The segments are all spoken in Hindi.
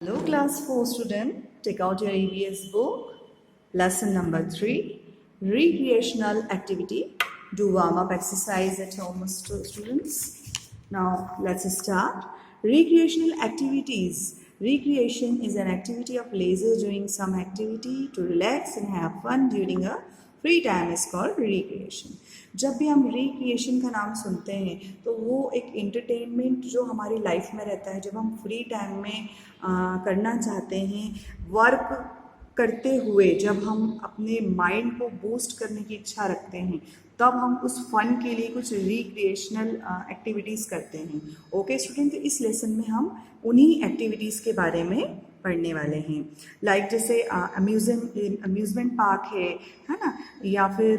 Hello class 4 student, take out your EVS book, lesson number 3, recreational activity. Do warm up exercise at home students. Now let's start. Recreational activities. Recreation is an activity of leisure doing some activity to relax and have fun during a free time is called recreation. जब भी हम रिक्रिएशन का नाम सुनते हैं तो वो एक एंटरटेनमेंट जो हमारी लाइफ में रहता है, जब हम फ्री टाइम में करना चाहते हैं, वर्क करते हुए जब हम अपने माइंड को बूस्ट करने की इच्छा रखते हैं, तब हम उस फन के लिए कुछ रिक्रिएशनल एक्टिविटीज़ करते हैं. ओके स्टूडेंट, तो इस लेसन में हम उन्हीं एक्टिविटीज़ के बारे में पढ़ने वाले हैं. लाइक जैसे अम्यूज़मेंट पार्क है ना, या फिर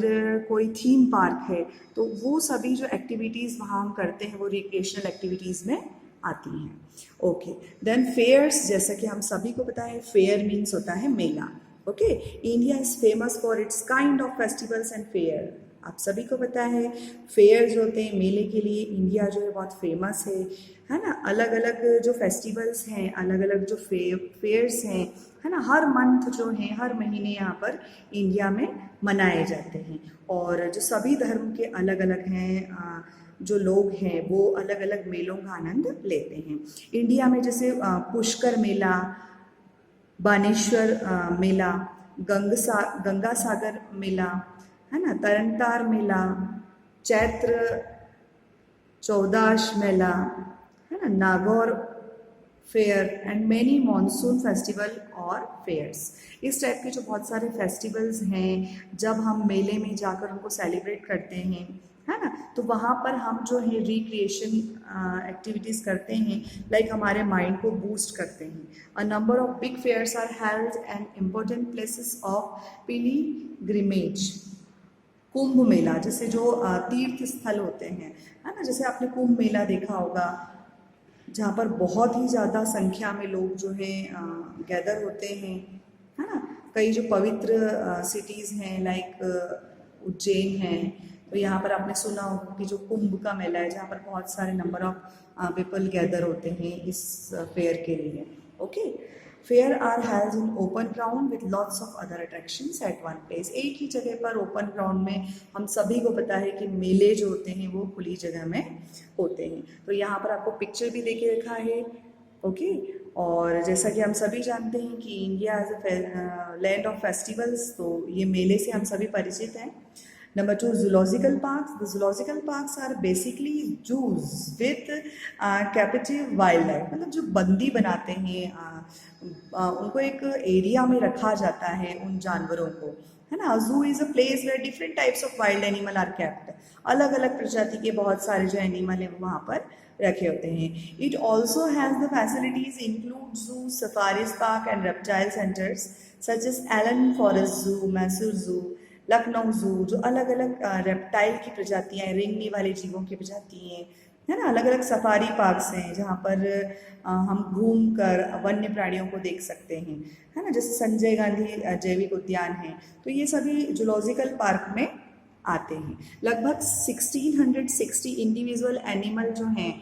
कोई थीम पार्क है, तो वो सभी जो एक्टिविटीज़ वहाँ हम करते हैं वो रिक्रिएशनल एक्टिविटीज़ में आती हैं. Okay, then fairs. जैसा कि हम सभी को पता है, फेयर मीन्स होता है मेला. Okay, India is famous for its kind of festivals and fair. आप सभी को पता है फेयर जो होते हैं मेले के लिए इंडिया जो है बहुत फेमस है ना. अलग अलग जो फेस्टिवल्स हैं, अलग अलग जो फेयर्स हैं, है ना, हर मंथ जो है, हर महीने यहाँ पर इंडिया में मनाए जाते हैं. और जो सभी धर्म के अलग अलग हैं, जो लोग हैं वो अलग अलग मेलों का आनंद लेते हैं. इंडिया में जैसे पुष्कर मेला, बानेश्वर मेला, गंगा सागर मेला, है ना, तरनतार मेला, चैत्र चौदाश मेला, है ना, Nagaur fair and many monsoon festival और फेयर्स. इस टाइप के जो बहुत सारे फेस्टिवल्स हैं, जब हम मेले में जाकर उनको सेलिब्रेट करते हैं, है ना, तो वहाँ पर हम जो है रिक्रिएशन एक्टिविटीज़ करते हैं, लाइक हमारे माइंड को बूस्ट करते हैं. A number of big fairs are held and important places of pilgrimage. Kumbh Mela, जैसे जो तीर्थ स्थल होते हैं, है ना, जैसे आपने कुंभ मेला देखा होगा, जहाँ पर बहुत ही ज़्यादा संख्या में लोग जो है गैदर होते हैं, है ना. कई जो पवित्र सिटीज़ हैं लाइक उज्जैन है, तो यहाँ पर आपने सुना होगा कि जो कुंभ का मेला है, जहाँ पर बहुत सारे नंबर ऑफ पीपल गैदर होते हैं इस फेयर के लिए. Okay, fair are held in open ground with lots of other attractions at one place. एक ही जगह पर ओपन ग्राउंड में, हम सभी को पता है कि मेले जो होते हैं वो खुली जगह में होते हैं. तो यहाँ पर आपको पिक्चर भी देके रखा है. ओके, और जैसा कि हम सभी जानते हैं कि India as a land of festivals, तो ये मेले से हम सभी परिचित हैं. Number 2, zoological parks. The zoological parks are basically zoos with captive wildlife. मतलब जो बंदी बनाते हैं, उनको एक एरिया में रखा जाता है उन जानवरों को, है ना. Zoo is a place where different types of wild animal are kept. अलग अलग प्रजाति के बहुत सारे जो एनिमल हैं वो वहाँ पर रखे होते हैं. It also has the facilities include zoo, safaris park and reptile centres such as Alan forest zoo, Mysore जू, लखनऊ जू, जो अलग अलग रेप्टाइल की प्रजातियाँ हैं, रेंगने वाले जीवों की प्रजाति हैं, है ना. अलग अलग सफारी पार्क्स हैं जहाँ पर हम घूम कर वन्य प्राणियों को देख सकते हैं, है ना. जैसे संजय गांधी जैविक उद्यान है, तो ये सभी जूलॉजिकल पार्क में आते हैं. लगभग 1660 इंडिविजुअल एनिमल जो हैं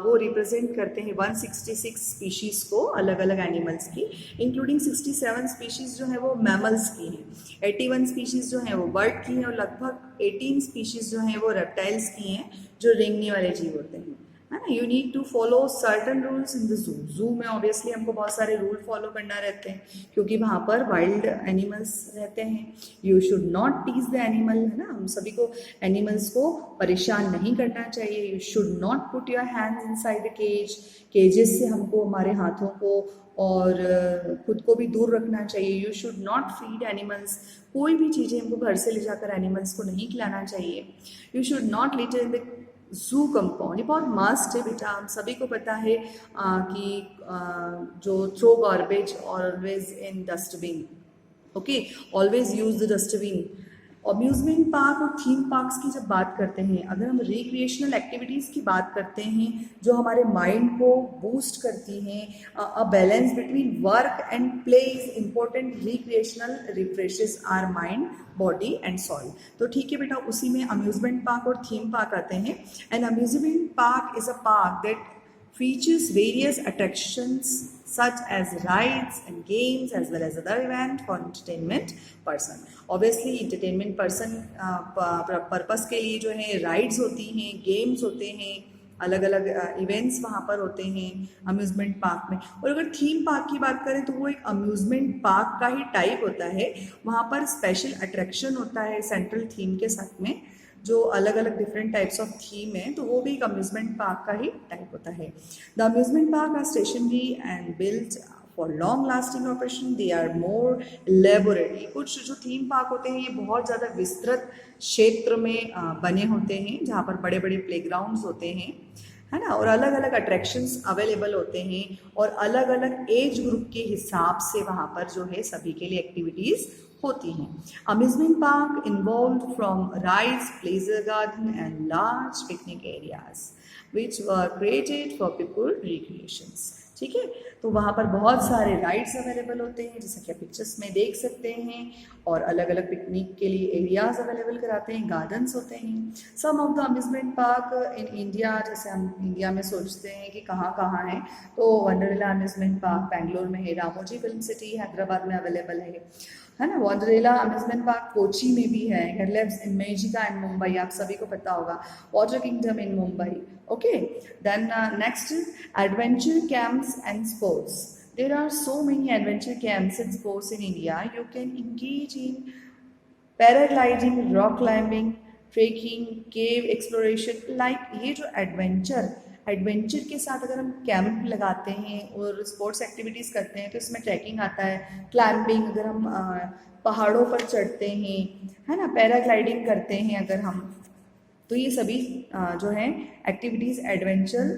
वो रिप्रेजेंट करते हैं 166 स्पीशीज़ को, अलग अलग एनिमल्स की, इंक्लूडिंग 67 स्पीशीज़ जो हैं वो मैमल्स की हैं, 81 स्पीशीज़ जो हैं वो बर्ड की हैं, और लगभग 18 स्पीशीज़ जो हैं वो रेप्टाइल्स की हैं, जो रेंगने वाले जीव होते हैं, है ना. You need to follow certain rules in the zoo. Zoo में ऑब्वियसली हमको बहुत सारे रूल फॉलो करना रहते हैं, क्योंकि वहाँ पर वाइल्ड एनिमल्स रहते हैं. You should not tease the animal, है ना. हम सभी को एनिमल्स को परेशान नहीं करना चाहिए. You should not put your hands inside the cage. Cages से हमको हमारे हाथों को और खुद को भी दूर रखना चाहिए. You should not feed animals. कोई भी चीज़ें हमको घर से ले जाकर एनिमल्स को नहीं खिलाना चाहिए. You should not litre in the जू कंपाउंड. ये बहुत मस्ट है बेटा. हम सभी को पता है कि जो throw garbage always in dustbin. Okay, always use the dustbin. Amusement park और थीम पार्क्स की जब बात करते हैं, अगर हम रिक्रिएशनल एक्टिविटीज़ की बात करते हैं जो हमारे माइंड को बूस्ट करती हैं, a balance between work and play is important. Recreational refreshes our mind, body and soul. तो ठीक है बेटा, उसी में अम्यूजमेंट पार्क और थीम पार्क आते हैं. And amusement park is a park that features various attractions such as rides and games as well as other event for entertainment person. Obviously entertainment person purpose के लिए जो है राइड्स होती हैं, गेम्स होते हैं, अलग अलग इवेंट्स वहाँ पर होते हैं अम्यूज़मेंट पार्क में. और अगर थीम पार्क की बात करें तो वो एक अम्यूज़मेंट पार्क का ही टाइप होता है. वहाँ पर स्पेशल अट्रैक्शन होता है सेंट्रल थीम के साथ में, जो अलग अलग डिफरेंट टाइप्स ऑफ थीम है, तो वो भी एक अम्यूज़मेंट पार्क का ही टाइप होता है. The amusement park are stationary and built for long lasting operation. They are more elaborately. कुछ जो थीम पार्क होते हैं ये बहुत ज़्यादा विस्तृत क्षेत्र में बने होते हैं जहाँ पर बड़े बड़े प्लेग्राउंड्स होते हैं, है ना, और अलग अलग अट्रैक्शंस अवेलेबल होते हैं और अलग अलग एज ग्रुप के हिसाब से वहाँ पर जो है सभी के लिए एक्टिविटीज़ होती हैं. Amusement park involve from rides, pleasure garden and large picnic areas which were created for people recreations. ठीक है, तो वहाँ पर बहुत सारे राइड्स अवेलेबल होते हैं जैसे कि आप पिक्चर्स में देख सकते हैं, और अलग अलग पिकनिक के लिए एरियाज अवेलेबल कराते हैं, गार्डन्स होते हैं. Some of the amusement park in India, जैसे हम इंडिया में सोचते हैं कि कहाँ कहाँ हैं, तो वंडरला अम्यूजमेंट पार्क बेंगलोर में है, रामोजी फिल्म सिटी हैदराबाद में अवेलेबल है ना. वंडरला अम्यूजमेंट पार्क कोची में भी है, हेडलेब्स इन मेजिका इन मुंबई, आप सभी को पता होगा. Water kingdom in Mumbai. Okay, then next is adventure camps and sports. There are so many adventure camps and sports in India. You can engage in paragliding, rock climbing, trekking, cave exploration. Like ये जो एडवेंचर के साथ अगर हम कैंप लगाते हैं और स्पोर्ट्स एक्टिविटीज़ करते हैं तो इसमें ट्रैकिंग आता है, क्लाइंबिंग अगर हम पहाड़ों पर चढ़ते हैं, है ना, पैराग्लाइडिंग करते हैं अगर हम, तो ये सभी जो है एक्टिविटीज़ एडवेंचर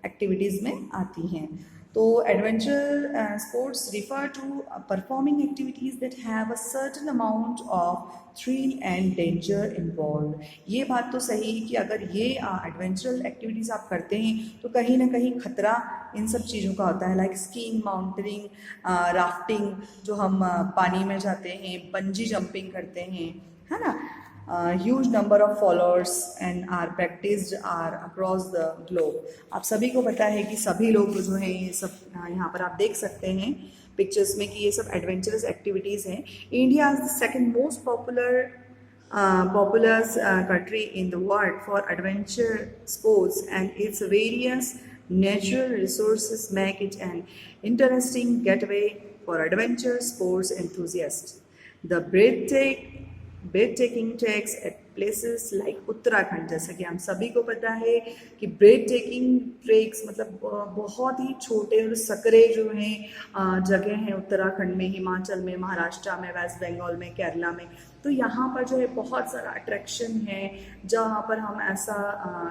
एक्टिविटीज़ में आती हैं. तो adventure sports refer to performing activities that have a certain amount of thrill and danger involve. ये बात तो सही है कि अगर ये एडवेंचरल एक्टिविटीज़ आप करते हैं तो कहीं ना कहीं खतरा इन सब चीज़ों का होता है, लाइक स्कीइंग, माउंटेनिंग, राफ्टिंग जो हम पानी में जाते हैं, बंजी जंपिंग करते हैं, है ना. Huge number of followers and are practiced are across the globe. आप सभी को पता है कि सभी लोग जो हैं ये सब यहाँ पर आप देख सकते हैं पिक्चर्स में कि ये सब एडवेंचरस एक्टिविटीज़ हैं. India is the second most populous country in the world for adventure sports, and its various natural resources make it an interesting getaway for adventure sports enthusiasts. The breathtaking treks at places like Uttarakhand, जैसा कि हम सभी को पता है कि breathtaking ट्रेक्स मतलब बहुत ही छोटे और सकरे जो हैं जगह हैं उत्तराखंड में, हिमाचल में, महाराष्ट्र में, वेस्ट बंगाल में, केरला में. तो यहाँ पर जो है बहुत सारा अट्रैक्शन है जहाँ पर हम ऐसा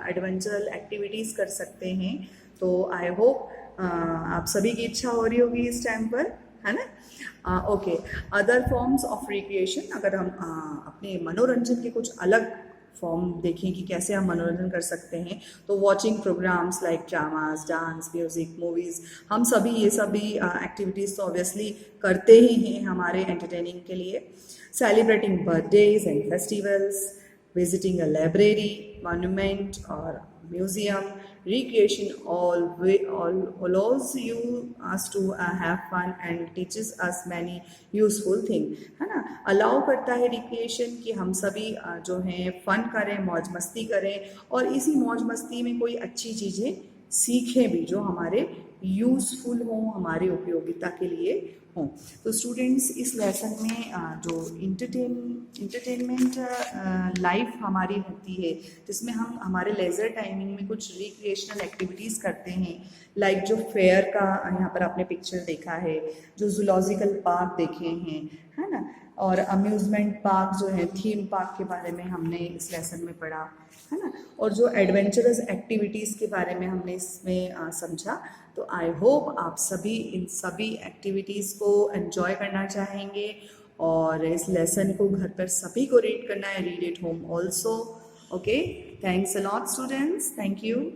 एडवेंचरल एक्टिविटीज़ कर सकते हैं. तो आई होप आप सभी की इच्छा हो रही होगी इस टाइम पर, है ना. Okay, other forms of recreation, अगर हम अपने मनोरंजन के कुछ अलग फॉर्म देखें कि कैसे हम मनोरंजन कर सकते हैं, तो watching programmes like dramas, dance, music, movies, हम सभी ये सभी एक्टिविटीज़ तो ऑब्वियसली करते ही हैं हमारे एंटरटेनिंग के लिए. Celebrating birthdays and festivals, visiting a library, monument or museum, recreation all allows us to have fun and teaches us many useful things, है ना. अलाउ करता है रिक्रिएशन कि हम सभी जो हैं फन करें, मौज मस्ती करें, और इसी मौज मस्ती में कोई अच्छी चीज़ें सीखें भी जो हमारे यूज़फुल हों, हमारे उपयोगिता के लिए हों. तो स्टूडेंट्स इस लेसन में जो इंटरटेनमेंट लाइफ हमारी होती है जिसमें हम हमारे लेज़र टाइमिंग में कुछ रिक्रिएशनल एक्टिविटीज़ करते हैं, लाइक जो फेयर का यहाँ पर आपने पिक्चर देखा है, जो जूलॉजिकल पार्क देखे हैं, है ना, और अम्यूज़मेंट पार्क जो है, थीम पार्क के बारे में हमने इस लेसन में पढ़ा, है ना, और जो एडवेंचरस एक्टिविटीज़ के बारे में हमने इसमें समझा. तो आई होप आप सभी इन सभी एक्टिविटीज़ को एंजॉय करना चाहेंगे और इस लेसन को घर पर सभी को रीड करना है, read it home also. Okay, thanks a lot students, thank you.